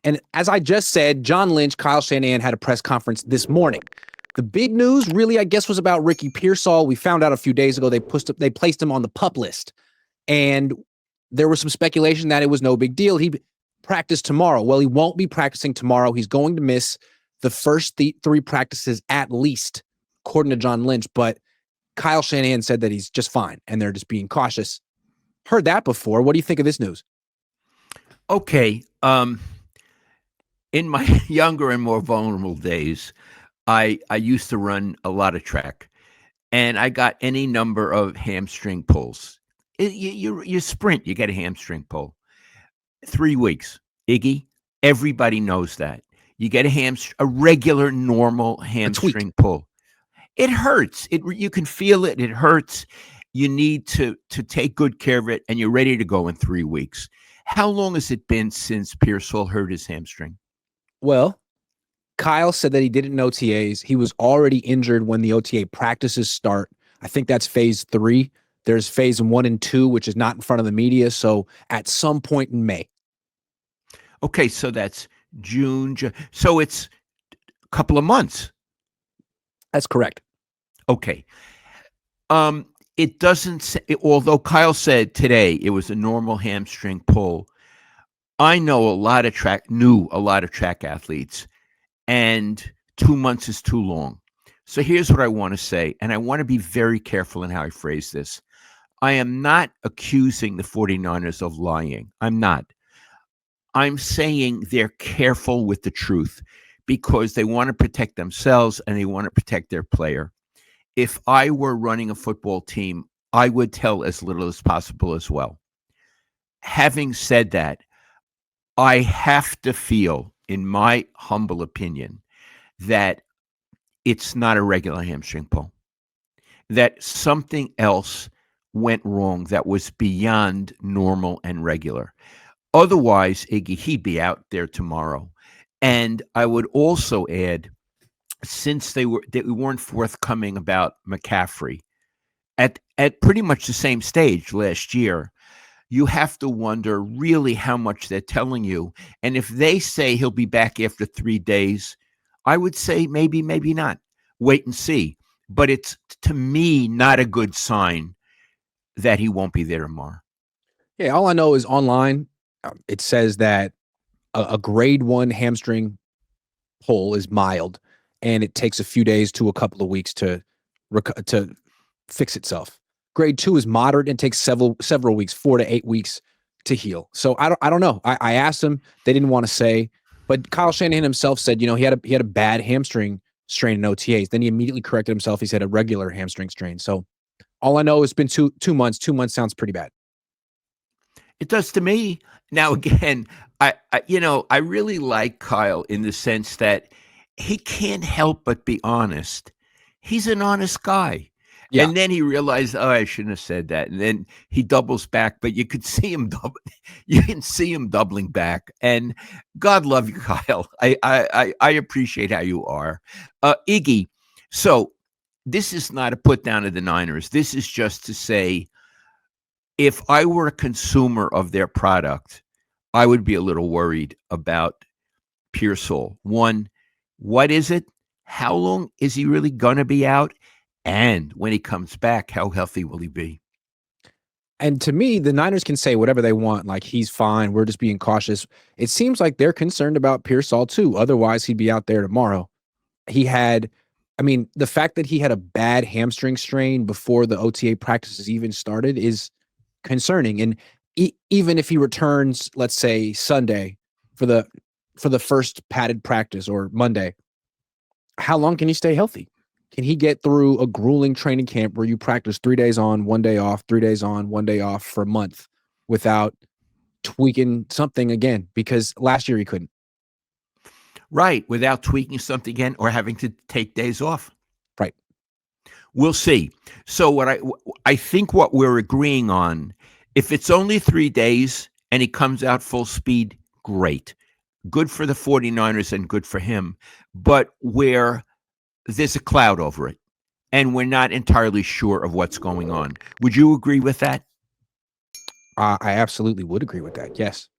And as I just said, John Lynch, Kyle Shanahan had a press conference this morning. The big news really, I guess, was about Ricky Pearsall. We found out a few days ago they placed him on the PUP list. And there was some speculation that it was no big deal. He practiced tomorrow. Well, he won't be practicing tomorrow. He's going to miss the first three practices at least, according to John Lynch. But Kyle Shanahan said that he's just fine, and they're just being cautious. Heard that before. What do you think of this news? Okay. In my younger and more vulnerable days, I used to run a lot of track, and I got any number of hamstring pulls. You sprint, you get a hamstring pull. 3 weeks, Iggy. Everybody knows that you get a regular, normal hamstring pull. It hurts. You can feel it. It hurts. You need to take good care of it, and you're ready to go in 3 weeks. How long has it been since Pearsall hurt his hamstring? Well, Kyle said that he didn't know OTAs. He was already injured when the OTA practices start. I think that's phase 3. There's phase 1 and 2, which is not in front of the media. So at some point in May. Okay, so that's June. So it's a couple of months. That's correct. Okay. It doesn't say, although Kyle said today it was a normal hamstring pull. I know a lot of track athletes, and 2 months is too long. So here's what I want to say, and I want to be very careful in how I phrase this. I am not accusing the 49ers of lying. I'm not. I'm saying they're careful with the truth because they want to protect themselves and they want to protect their player. If I were running a football team, I would tell as little as possible as well. Having said that, I have to feel, in my humble opinion, that it's not a regular hamstring pull, that something else went wrong that was beyond normal and regular. Otherwise, Iggy, he'd be out there tomorrow. And I would also add, since they weren't forthcoming about McCaffrey at pretty much the same stage last year, you have to wonder really how much they're telling you. And if they say he'll be back after 3 days, I would say maybe, maybe not. Wait and see. But it's, to me, not a good sign that he won't be there tomorrow. Yeah, all I know is online, it says that a grade 1 hamstring pull is mild, and it takes a few days to a couple of weeks to fix itself. Grade 2 is moderate and takes several weeks, 4 to 8 weeks to heal. So I don't know. I asked them, they didn't want to say, but Kyle Shanahan himself said, he had a bad hamstring strain in OTAs. Then he immediately corrected himself. He said a regular hamstring strain. So all I know is it's been 2 months. 2 months sounds pretty bad. It does to me. Now, again, I really like Kyle in the sense that he can't help but be honest. He's an honest guy. Yeah. And then he realized, I shouldn't have said that. And then he doubles back, but you could see him doubling back. And God love you, Kyle. I appreciate how you are. Iggy, so this is not a put down of the Niners. This is just to say, if I were a consumer of their product, I would be a little worried about Pearsall. One, what is it? How long is he really going to be out? And when he comes back, how healthy will he be? And to me, the Niners can say whatever they want, like he's fine, we're just being cautious. It seems like they're concerned about Pearsall too. Otherwise, he'd be out there tomorrow. The fact that he had a bad hamstring strain before the OTA practices even started is concerning. And even if he returns, let's say Sunday for the first padded practice or Monday, how long can he stay healthy? Can he get through a grueling training camp where you practice 3 days on, 1 day off, 3 days on, 1 day off for a month without tweaking something again? Because last year he couldn't. Right, without tweaking something again or having to take days off. Right. We'll see. So what I think what we're agreeing on, if it's only 3 days and he comes out full speed, great. Good for the 49ers and good for him. But where there's a cloud over it, and we're not entirely sure of what's going on. Would you agree with that? I absolutely would agree with that. Yes.